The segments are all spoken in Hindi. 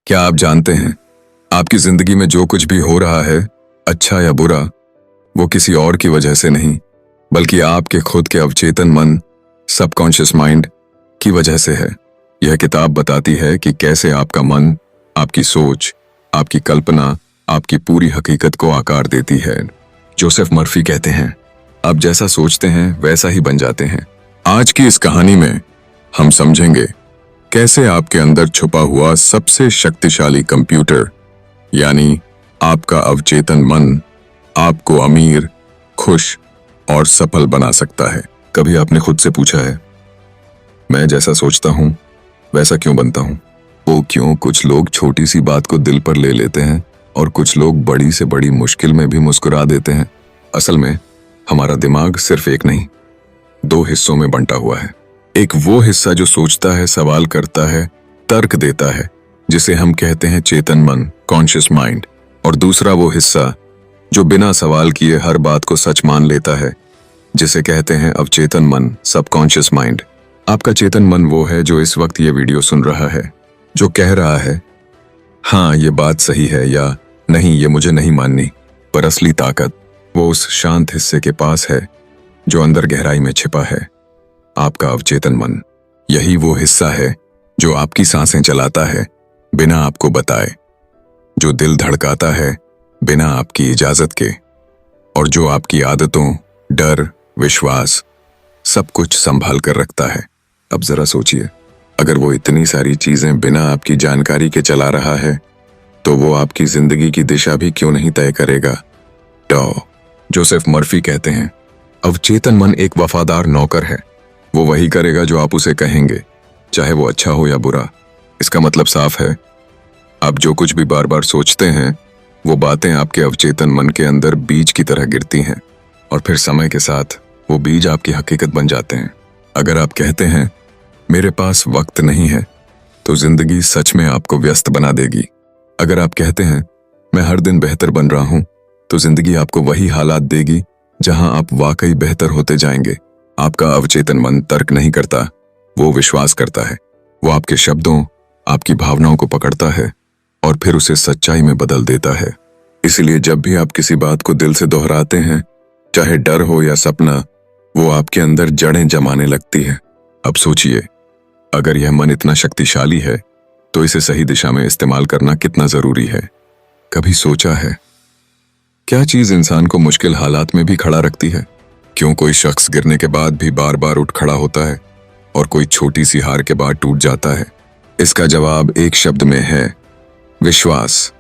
क्या आप जानते हैं, आपकी जिंदगी में जो कुछ भी हो रहा है, अच्छा या बुरा, वो किसी और की वजह से नहीं, बल्कि आपके खुद के अवचेतन मन, सबकॉन्शियस माइंड की वजह से है। यह किताब बताती है कि कैसे आपका मन, आपकी सोच, आपकी कल्पना आपकी पूरी हकीकत को आकार देती है। जोसेफ मर्फी कहते हैं, आप जैसा सोचते हैं वैसा ही बन जाते हैं। आज की इस कहानी में हम समझेंगे कैसे आपके अंदर छुपा हुआ सबसे शक्तिशाली कंप्यूटर यानी आपका अवचेतन मन आपको अमीर, खुश और सफल बना सकता है। कभी आपने खुद से पूछा है, मैं जैसा सोचता हूं वैसा क्यों बनता हूं? वो क्यों कुछ लोग छोटी सी बात को दिल पर ले लेते हैं और कुछ लोग बड़ी से बड़ी मुश्किल में भी मुस्कुरा देते हैं? असल में हमारा दिमाग सिर्फ एक नहीं, दो हिस्सों में बंटा हुआ है। एक वो हिस्सा जो सोचता है, सवाल करता है, तर्क देता है, जिसे हम कहते हैं चेतन मन, कॉन्शियस माइंड, और दूसरा वो हिस्सा जो बिना सवाल किए हर बात को सच मान लेता है, जिसे कहते हैं अवचेतन मन, सबकॉन्शियस माइंड। आपका चेतन मन वो है जो इस वक्त ये वीडियो सुन रहा है, जो कह रहा है, हाँ ये बात सही है, या नहीं ये मुझे नहीं माननी। पर असली ताकत वो उस शांत हिस्से के पास है जो अंदर गहराई में छिपा है, आपका अवचेतन मन। यही वो हिस्सा है जो आपकी सांसें चलाता है बिना आपको बताए, जो दिल धड़काता है बिना आपकी इजाजत के, और जो आपकी आदतों, डर, विश्वास सब कुछ संभाल कर रखता है। अब जरा सोचिए, अगर वो इतनी सारी चीजें बिना आपकी जानकारी के चला रहा है, तो वो आपकी जिंदगी की दिशा भी क्यों नहीं तय करेगा? जोसेफ मर्फी कहते हैं, अवचेतन मन एक वफादार नौकर है। वो वही करेगा जो आप उसे कहेंगे, चाहे वो अच्छा हो या बुरा। इसका मतलब साफ है, आप जो कुछ भी बार बार सोचते हैं, वो बातें आपके अवचेतन मन के अंदर बीज की तरह गिरती हैं, और फिर समय के साथ वो बीज आपकी हकीकत बन जाते हैं। अगर आप कहते हैं, मेरे पास वक्त नहीं है, तो जिंदगी सच में आपको व्यस्त बना देगी। अगर आप कहते हैं, मैं हर दिन बेहतर बन रहा हूं, तो जिंदगी आपको वही हालात देगी जहां आप वाकई बेहतर होते जाएंगे। आपका अवचेतन मन तर्क नहीं करता, वो विश्वास करता है। वो आपके शब्दों, आपकी भावनाओं को पकड़ता है और फिर उसे सच्चाई में बदल देता है। इसलिए जब भी आप किसी बात को दिल से दोहराते हैं, चाहे डर हो या सपना, वो आपके अंदर जड़ें जमाने लगती है। अब सोचिए, अगर यह मन इतना शक्तिशाली है, तो इसे सही दिशा में इस्तेमाल करना कितना जरूरी है। कभी सोचा है, क्या चीज इंसान को मुश्किल हालात में भी खड़ा रखती है? क्यों कोई शख्स गिरने के बाद भी बार बार उठ खड़ा होता है और कोई छोटी सी हार के बाद टूट जाता है? इसका जवाब एक शब्द में है, विश्वास।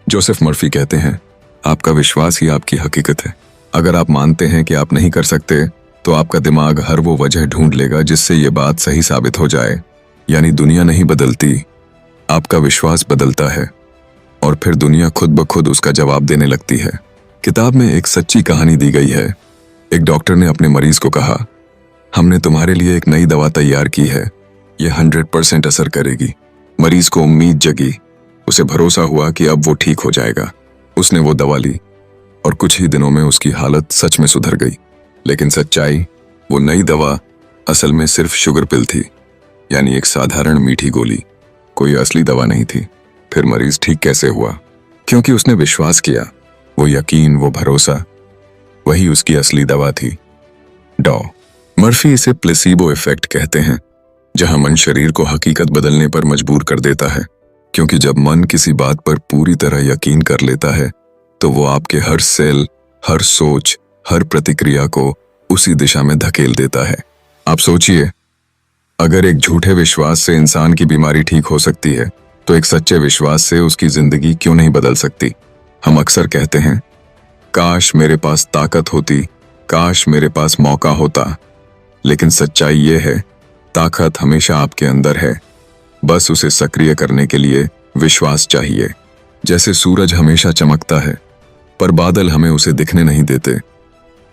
जोसेफ मर्फी कहते हैं, आपका विश्वास ही आपकी हकीकत है। अगर आप मानते हैं कि आप नहीं कर सकते, तो आपका दिमाग हर वो वजह ढूंढ लेगा जिससे ये बात सही साबित हो जाए। यानी दुनिया नहीं बदलती, आपका विश्वास बदलता है, और फिर दुनिया खुद ब खुद उसका जवाब देने लगती है। किताब में एक सच्ची कहानी दी गई है। एक डॉक्टर ने अपने मरीज को कहा, हमने तुम्हारे लिए एक नई दवा तैयार की है, यह 100% असर करेगी। मरीज को उम्मीद जगी, उसे भरोसा हुआ कि अब वो ठीक हो जाएगा। उसने वो दवा ली और कुछ ही दिनों में उसकी हालत सच में सुधर गई। लेकिन सच्चाई, वो नई दवा असल में सिर्फ शुगर पिल थी, यानी एक साधारण मीठी गोली, कोई असली दवा नहीं थी। फिर मरीज ठीक कैसे हुआ? क्योंकि उसने विश्वास किया। वो यकीन, वो भरोसा, वही उसकी असली दवा थी। मर्फी इसे प्लेसीबो इफेक्ट कहते हैं, जहां मन शरीर को हकीकत बदलने पर मजबूर कर देता है। क्योंकि जब मन किसी बात पर पूरी तरह यकीन कर लेता है, तो वो आपके हर सेल, हर सोच, हर प्रतिक्रिया को उसी दिशा में धकेल देता है। आप सोचिए, अगर एक झूठे विश्वास से इंसान की बीमारी ठीक हो सकती है, तो एक सच्चे विश्वास से उसकी जिंदगी क्यों नहीं बदल सकती? हम अक्सर कहते हैं, काश मेरे पास ताकत होती, काश मेरे पास मौका होता। लेकिन सच्चाई ये है, ताकत हमेशा आपके अंदर है, बस उसे सक्रिय करने के लिए विश्वास चाहिए। जैसे सूरज हमेशा चमकता है, पर बादल हमें उसे दिखने नहीं देते,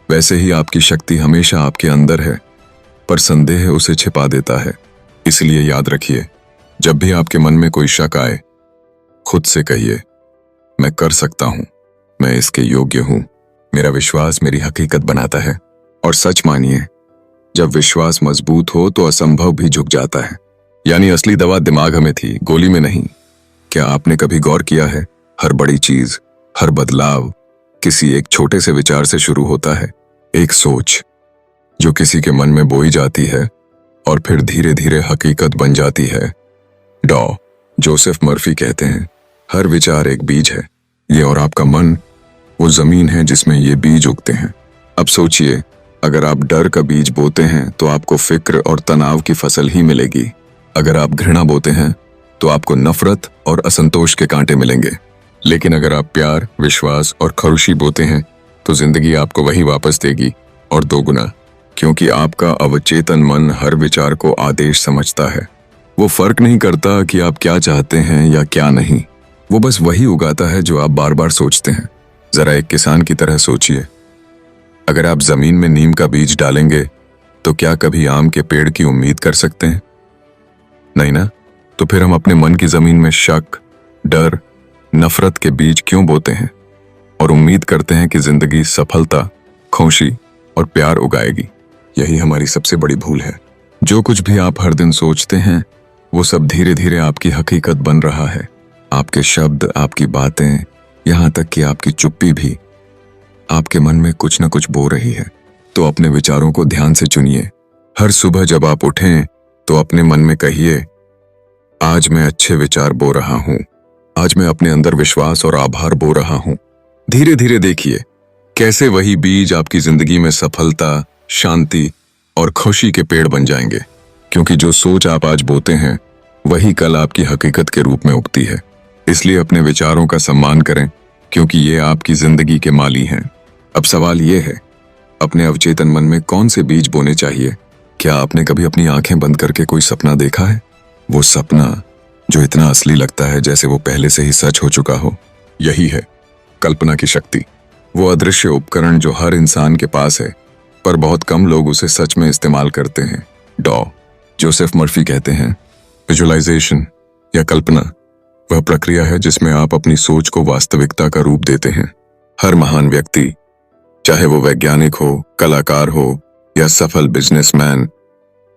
वैसे ही आपकी शक्ति हमेशा आपके अंदर है, पर संदेह उसे छिपा देता है। इसलिए याद रखिए, जब भी आपके मन में कोई शक आए, खुद से कहिए, मैं कर सकता हूं, मैं इसके योग्य हूं, मेरा विश्वास मेरी हकीकत बनाता है। और सच मानिए, जब विश्वास मजबूत हो तो असंभव भी झुक जाता है। यानी असली दवा दिमाग में थी, गोली में नहीं। क्या आपने कभी गौर किया है, हर बड़ी चीज, हर बदलाव किसी एक छोटे से विचार से शुरू होता है। एक सोच जो किसी के मन में बोई जाती है और फिर धीरे धीरे हकीकत बन जाती है। डॉ जोसेफ मर्फी कहते हैं, हर विचार एक बीज है। ये और आपका मन वो जमीन है जिसमें ये बीज उगते हैं। अब सोचिए, अगर आप डर का बीज बोते हैं तो आपको फिक्र और तनाव की फसल ही मिलेगी। अगर आप घृणा बोते हैं तो आपको नफरत और असंतोष के कांटे मिलेंगे। लेकिन अगर आप प्यार, विश्वास और खुशी बोते हैं तो जिंदगी आपको वही वापस देगी, और दोगुना, क्योंकि आपका अवचेतन मन हर विचार को आदेश समझता है। वो फर्क नहीं करता कि आप क्या चाहते हैं या क्या नहीं, वो बस वही उगाता है जो आप बार बार सोचते हैं। जरा एक किसान की तरह सोचिए, अगर आप जमीन में नीम का बीज डालेंगे तो क्या कभी आम के पेड़ की उम्मीद कर सकते हैं? नहीं ना। तो फिर हम अपने मन की जमीन में शक, डर, नफरत के बीज क्यों बोते हैं और उम्मीद करते हैं कि जिंदगी सफलता, खुशी और प्यार उगाएगी? यही हमारी सबसे बड़ी भूल है। जो कुछ भी आप हर दिन सोचते हैं वो सब धीरे धीरे आपकी हकीकत बन रहा है। आपके शब्द, आपकी बातें, यहां तक कि आपकी चुप्पी भी आपके मन में कुछ न कुछ बो रही है। तो अपने विचारों को ध्यान से चुनिए। हर सुबह जब आप उठें तो अपने मन में कहिए, आज मैं अच्छे विचार बो रहा हूं, आज मैं अपने अंदर विश्वास और आभार बो रहा हूं। धीरे धीरे देखिए कैसे वही बीज आपकी जिंदगी में सफलता, शांति और खुशी के पेड़ बन जाएंगे। क्योंकि जो सोच आप आज बोते हैं वही कल आपकी हकीकत के रूप में उगती है। इसलिए अपने विचारों का सम्मान करें, क्योंकि ये आपकी जिंदगी के माली हैं। अब सवाल ये है, अपने अवचेतन मन में कौन से बीज बोने चाहिए? क्या आपने कभी अपनी आंखें बंद करके कोई सपना देखा है? वो सपना जो इतना असली लगता है जैसे वो पहले से ही सच हो चुका हो। यही है कल्पना की शक्ति, वो अदृश्य उपकरण जो हर इंसान के पास है, पर बहुत कम लोग उसे सच में इस्तेमाल करते हैं। डॉ जोसेफ मर्फी कहते हैं, विजुअलाइजेशन या कल्पना वह प्रक्रिया है जिसमें आप अपनी सोच को वास्तविकता का रूप देते हैं। हर महान व्यक्ति, चाहे वो वैज्ञानिक हो, कलाकार हो या सफल बिजनेसमैन,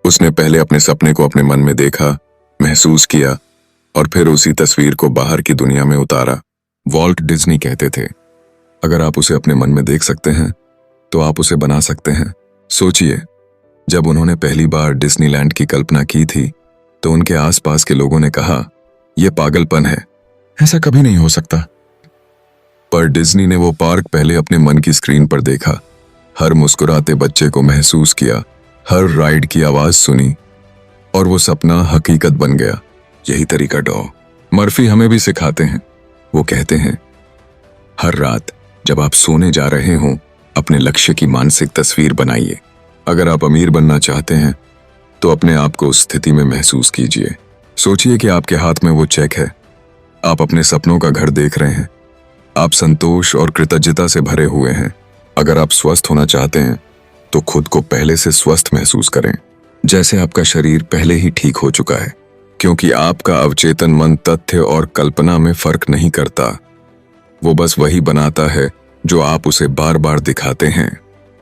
उसने पहले अपने सपने को अपने मन में देखा, महसूस किया और फिर उसी तस्वीर को बाहर की दुनिया में उतारा। वॉल्ट डिज्नी कहते थे, अगर आप उसे अपने मन में देख सकते हैं तो आप उसे बना सकते हैं। सोचिए, जब उन्होंने पहली बार डिज्नीलैंड की कल्पना की थी तो उनके आसपास के लोगों ने कहा, यह पागलपन है, ऐसा कभी नहीं हो सकता। पर डिज्नी ने वो पार्क पहले अपने मन की स्क्रीन पर देखा, हर मुस्कुराते बच्चे को महसूस किया, हर राइड की आवाज सुनी और वो सपना हकीकत बन गया। यही तरीका डॉ मर्फी हमें भी सिखाते हैं। वो कहते हैं, हर रात जब आप सोने जा रहे हों अपने लक्ष्य की मानसिक तस्वीर बनाइए। अगर आप अमीर बनना चाहते हैं तो अपने आप को उस स्थिति में महसूस कीजिए। सोचिए कि आपके हाथ में वो चेक है, आप अपने सपनों का घर देख रहे हैं, आप संतोष और कृतज्ञता से भरे हुए हैं। अगर आप स्वस्थ होना चाहते हैं तो खुद को पहले से स्वस्थ महसूस करें, जैसे आपका शरीर पहले ही ठीक हो चुका है। क्योंकि आपका अवचेतन मन तथ्य और कल्पना में फर्क नहीं करता, वो बस वही बनाता है जो आप उसे बार बार दिखाते हैं।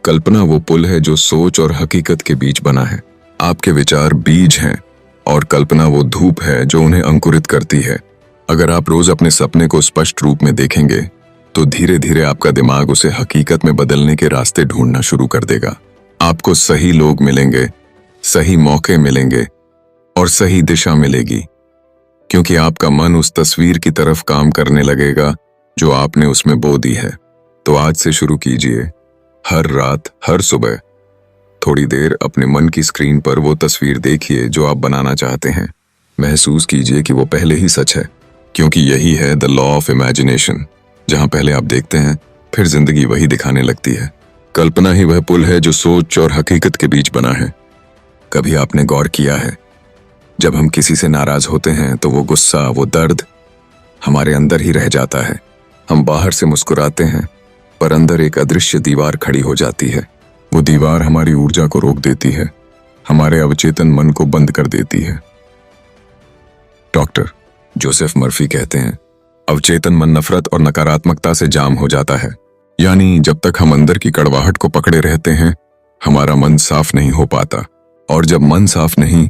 कल्पना वो पुल है जो सोच और हकीकत के बीच बना है। आपके विचार बीज हैं और कल्पना वो धूप है जो उन्हें अंकुरित करती है। अगर आप रोज अपने सपने को स्पष्ट रूप में देखेंगे तो धीरे धीरे आपका दिमाग उसे हकीकत में बदलने के रास्ते ढूंढना शुरू कर देगा। आपको सही लोग मिलेंगे, सही मौके मिलेंगे और सही दिशा मिलेगी, क्योंकि आपका मन उस तस्वीर की तरफ काम करने लगेगा जो आपने उसमें बो दी है। तो आज से शुरू कीजिए, हर रात, हर सुबह थोड़ी देर अपने मन की स्क्रीन पर वो तस्वीर देखिए जो आप बनाना चाहते हैं। महसूस कीजिए कि वो पहले ही सच है, क्योंकि यही है द लॉ ऑफ इमेजिनेशन। जहां पहले आप देखते हैं फिर जिंदगी वही दिखाने लगती है। कल्पना ही वह पुल है जो सोच और हकीकत के बीच बना है। कभी आपने गौर किया है, जब हम किसी से नाराज होते हैं तो वो गुस्सा, वो दर्द हमारे अंदर ही रह जाता है। हम बाहर से मुस्कुराते हैं पर अंदर एक अदृश्य दीवार खड़ी हो जाती है। वो दीवार हमारी ऊर्जा को रोक देती है, हमारे अवचेतन मन को बंद कर देती है। डॉक्टर जोसेफ मर्फी कहते हैं, अवचेतन मन नफरत और नकारात्मकता से जाम हो जाता है। यानी जब तक हम अंदर की कड़वाहट को पकड़े रहते हैं हमारा मन साफ नहीं हो पाता, और जब मन साफ नहीं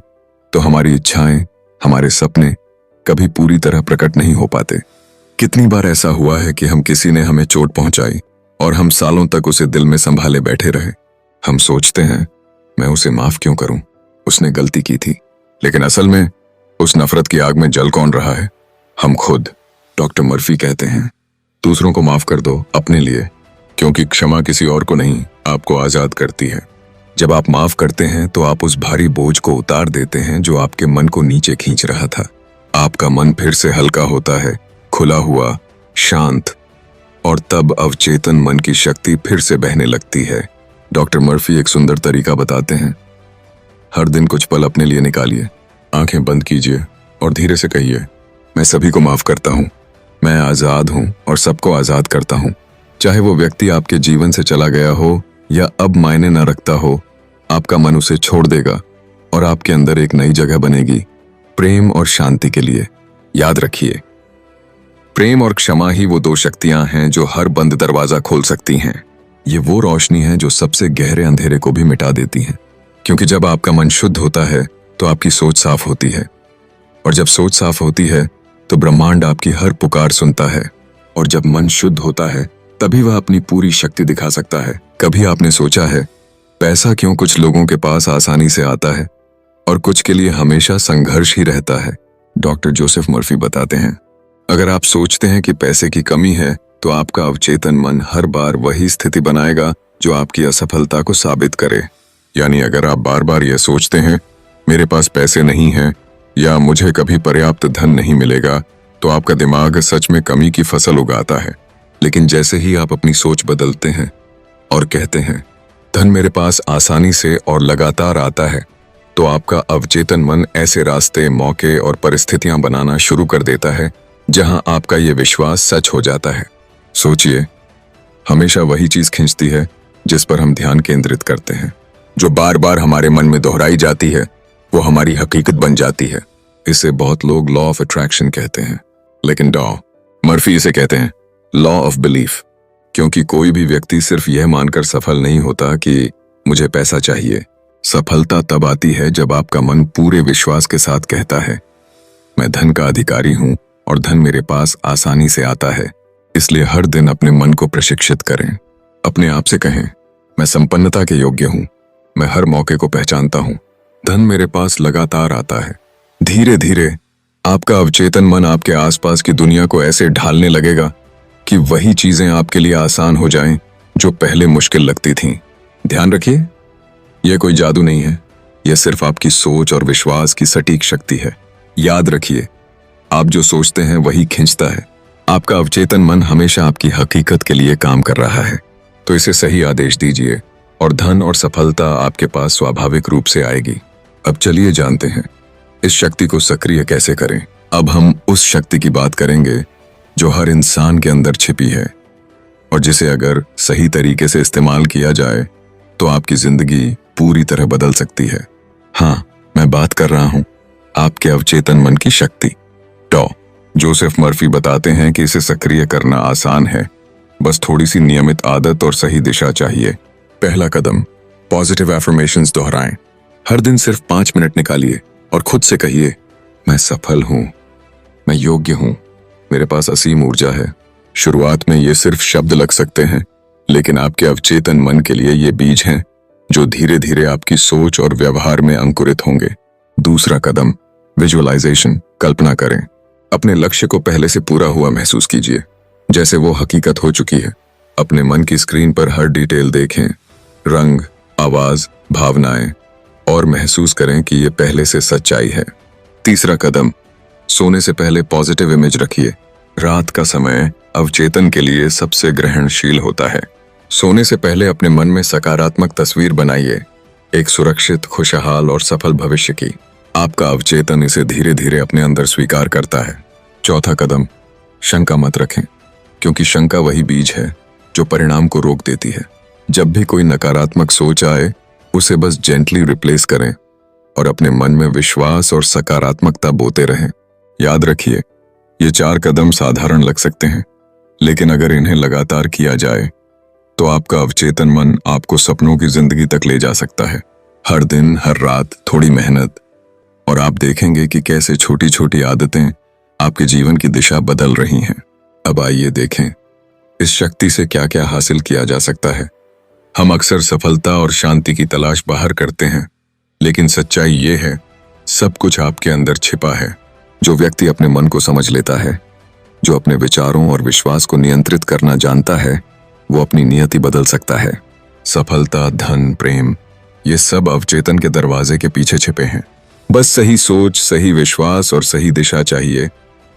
तो हमारी इच्छाएं, हमारे सपने कभी पूरी तरह प्रकट नहीं हो पाते। कितनी बार ऐसा हुआ है कि हम किसी ने हमें चोट पहुंचाई और हम सालों तक उसे दिल में संभाले बैठे रहे। हम सोचते हैं, मैं उसे माफ क्यों करूं, उसने गलती की थी। लेकिन असल में उस नफरत की आग में जल कौन रहा है? हम खुद। डॉक्टर मर्फी कहते हैं, दूसरों को माफ कर दो अपने लिए, क्योंकि क्षमा किसी और को नहीं, आपको आजाद करती है। जब आप माफ करते हैं तो आप उस भारी बोझ को उतार देते हैं जो आपके मन को नीचे खींच रहा था। आपका मन फिर से हल्का होता है, खुला हुआ, शांत, और तब अवचेतन मन की शक्ति फिर से बहने लगती है। डॉक्टर मर्फी एक सुंदर तरीका बताते हैं। हर दिन कुछ पल अपने लिए निकालिए, आंखें बंद कीजिए और धीरे से कहिए, मैं सभी को माफ करता हूं, मैं आजाद हूं और सबको आजाद करता हूं। चाहे वो व्यक्ति आपके जीवन से चला गया हो या अब मायने न रखता हो, आपका मन उसे छोड़ देगा और आपके अंदर एक नई जगह बनेगी, प्रेम और शांति के लिए। याद रखिए, प्रेम और क्षमा ही वो दो शक्तियां हैं जो हर बंद दरवाजा खोल सकती हैं। ये वो रोशनी है जो सबसे गहरे अंधेरे को भी मिटा देती है। क्योंकि जब आपका मन शुद्ध होता है तो आपकी सोच साफ होती है, और जब सोच साफ होती है तो ब्रह्मांड आपकी हर पुकार सुनता है। और जब मन शुद्ध होता है तभी वह अपनी पूरी शक्ति दिखा सकता है। कभी आपने सोचा है, पैसा क्यों कुछ लोगों के पास आसानी से आता है और कुछ के लिए हमेशा संघर्ष ही रहता है? डॉक्टर जोसेफ मर्फी बताते हैं, अगर आप सोचते हैं कि पैसे की कमी है तो आपका अवचेतन मन हर बार वही स्थिति बनाएगा जो आपकी असफलता को साबित करे। यानी अगर आप बार बार यह सोचते हैं, मेरे पास पैसे नहीं हैं या मुझे कभी पर्याप्त धन नहीं मिलेगा, तो आपका दिमाग सच में कमी की फसल उगाता है। लेकिन जैसे ही आप अपनी सोच बदलते हैं और कहते हैं, धन मेरे पास आसानी से और लगातार आता है, तो आपका अवचेतन मन ऐसे रास्ते, मौके और परिस्थितियां बनाना शुरू कर देता है जहां आपका ये विश्वास सच हो जाता है। सोचिए, हमेशा वही चीज खींचती है जिस पर हम ध्यान केंद्रित करते हैं। जो बार बार हमारे मन में दोहराई जाती है वो हमारी हकीकत बन जाती है। इसे बहुत लोग लॉ ऑफ अट्रैक्शन कहते हैं, लेकिन मर्फी इसे कहते हैं लॉ ऑफ बिलीफ। क्योंकि कोई भी व्यक्ति सिर्फ यह मानकर सफल नहीं होता कि मुझे पैसा चाहिए। सफलता तब आती है जब आपका मन पूरे विश्वास के साथ कहता है, मैं धन का अधिकारी हूं और धन मेरे पास आसानी से आता है। इसलिए हर दिन अपने मन को प्रशिक्षित करें। अपने आप से कहें, मैं संपन्नता के योग्य हूं, मैं हर मौके को पहचानता हूं, धन मेरे पास लगातार आता है। धीरे धीरे आपका अवचेतन मन आपके आसपास की दुनिया को ऐसे ढालने लगेगा कि वही चीजें आपके लिए आसान हो जाएं जो पहले मुश्किल लगती थीं। ध्यान रखिए, यह कोई जादू नहीं है, यह सिर्फ आपकी सोच और विश्वास की सटीक शक्ति है। याद रखिए, आप जो सोचते हैं वही खींचता है। आपका अवचेतन मन हमेशा आपकी हकीकत के लिए काम कर रहा है। तो इसे सही आदेश दीजिए और धन और सफलता आपके पास स्वाभाविक रूप से आएगी। अब चलिए जानते हैं इस शक्ति को सक्रिय कैसे करें। अब हम उस शक्ति की बात करेंगे जो हर इंसान के अंदर छिपी है और जिसे अगर सही तरीके से इस्तेमाल किया जाए तो आपकी जिंदगी पूरी तरह बदल सकती है। हाँ, मैं बात कर रहा हूं आपके अवचेतन मन की शक्ति। जोसेफ मर्फी बताते हैं कि इसे सक्रिय करना आसान है, बस थोड़ी सी नियमित आदत और सही दिशा चाहिए। पहला कदम, पॉजिटिव एफर्मेशंस दोहराएं। हर दिन सिर्फ 5 मिनट निकालिए और खुद से कहिए, मैं सफल हूं, मैं योग्य हूं, मेरे पास असीम ऊर्जा है। शुरुआत में ये सिर्फ शब्द लग सकते हैं, लेकिन आपके अवचेतन मन के लिए ये बीज हैं जो धीरे धीरे आपकी सोच और व्यवहार में अंकुरित होंगे। दूसरा कदम, विजुअलाइजेशन, कल्पना करें। अपने लक्ष्य को पहले से पूरा हुआ महसूस कीजिए, जैसे वो हकीकत हो चुकी है। अपने मन की स्क्रीन पर हर डिटेल देखें, रंग, आवाज, भावनाएं, और महसूस करें कि ये पहले से सच्चाई है। तीसरा कदम, सोने से पहले पॉजिटिव इमेज रखिए। रात का समय अवचेतन के लिए सबसे ग्रहणशील होता है। सोने से पहले अपने मन में सकारात्मक तस्वीर बनाइए, एक सुरक्षित, खुशहाल और सफल भविष्य की। आपका अवचेतन इसे धीरे धीरे अपने अंदर स्वीकार करता है। चौथा कदम, शंका मत रखें, क्योंकि शंका वही बीज है जो परिणाम को रोक देती है। जब भी कोई नकारात्मक सोच आए, उसे बस जेंटली रिप्लेस करें और अपने मन में विश्वास और सकारात्मकता बोते रहें। याद रखिए, ये 4 कदम साधारण लग सकते हैं, लेकिन अगर इन्हें लगातार किया जाए तो आपका अवचेतन मन आपको सपनों की जिंदगी तक ले जा सकता है। हर दिन, हर रात थोड़ी मेहनत, और आप देखेंगे कि कैसे छोटी छोटी आदतें आपके जीवन की दिशा बदल रही हैं। अब आइए देखें इस शक्ति से क्या क्या हासिल किया जा सकता है। हम अक्सर सफलता और शांति की तलाश बाहर करते हैं, लेकिन सच्चाई ये है सब कुछ आपके अंदर छिपा है। जो व्यक्ति अपने मन को समझ लेता है, जो अपने विचारों और विश्वास को नियंत्रित करना जानता है, वो अपनी नियति बदल सकता है। सफलता, धन, प्रेम, ये सब अवचेतन के दरवाजे के पीछे छिपे हैं। बस सही सोच, सही विश्वास और सही दिशा चाहिए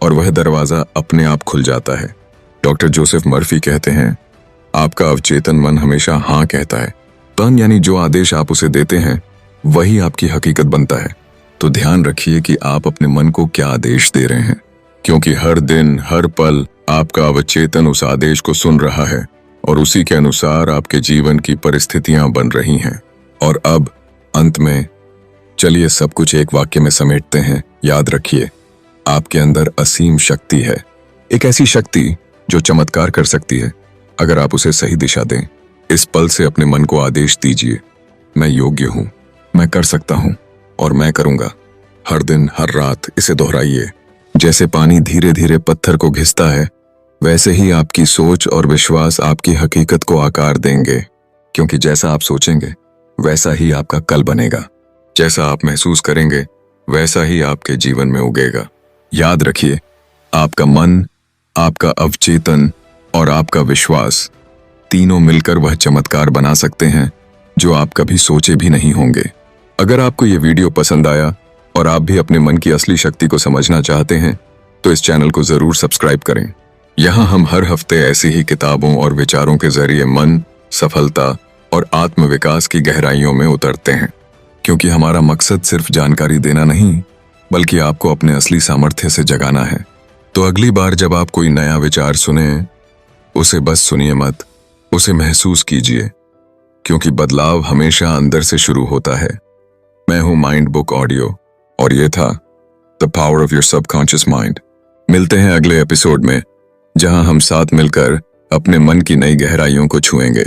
और वह दरवाजा अपने आप खुल जाता है। डॉक्टर जोसेफ मर्फी कहते हैं, आपका अवचेतन मन हमेशा हाँ कहता है। तन यानी जो आदेश आप उसे देते हैं वही आपकी हकीकत बनता है। तो ध्यान रखिए कि आप अपने मन को क्या आदेश दे रहे हैं, क्योंकि हर दिन, हर पल आपका अवचेतन उस आदेश को सुन रहा है और उसी के अनुसार आपके जीवन की परिस्थितियां बन रही हैं। और अब अंत में चलिए सब कुछ एक वाक्य में समेटते हैं। याद रखिए, आपके अंदर असीम शक्ति है, एक ऐसी शक्ति जो चमत्कार कर सकती है अगर आप उसे सही दिशा दें। इस पल से अपने मन को आदेश दीजिए, मैं योग्य हूं, मैं कर सकता हूं और मैं करूंगा। हर दिन, हर रात इसे दोहराइए। जैसे पानी धीरे धीरे पत्थर को घिसता है, वैसे ही आपकी सोच और विश्वास आपकी हकीकत को आकार देंगे, क्योंकि जैसा आप सोचेंगे वैसा ही आपका कल बनेगा। जैसा आप महसूस करेंगे वैसा ही आपके जीवन में उगेगा। याद रखिए, आपका मन, आपका अवचेतन और आपका विश्वास तीनों मिलकर वह चमत्कार बना सकते हैं जो आप कभी सोचे भी नहीं होंगे। अगर आपको ये वीडियो पसंद आया और आप भी अपने मन की असली शक्ति को समझना चाहते हैं तो इस चैनल को जरूर सब्सक्राइब करें। यहाँ हम हर हफ्ते ऐसी ही किताबों और विचारों के जरिए मन, सफलता और आत्मविकास की गहराइयों में उतरते हैं, क्योंकि हमारा मकसद सिर्फ जानकारी देना नहीं, बल्कि आपको अपने असली सामर्थ्य से जगाना है। तो अगली बार जब आप कोई नया विचार सुने, उसे बस सुनिए मत, उसे महसूस कीजिए, क्योंकि बदलाव हमेशा अंदर से शुरू होता है। मैं हूं माइंड बुक ऑडियो और ये था the power of your subconscious mind. मिलते हैं अगले एपिसोड में, जहां हम साथ मिलकर अपने मन की नई गहराइयों को छुएंगे।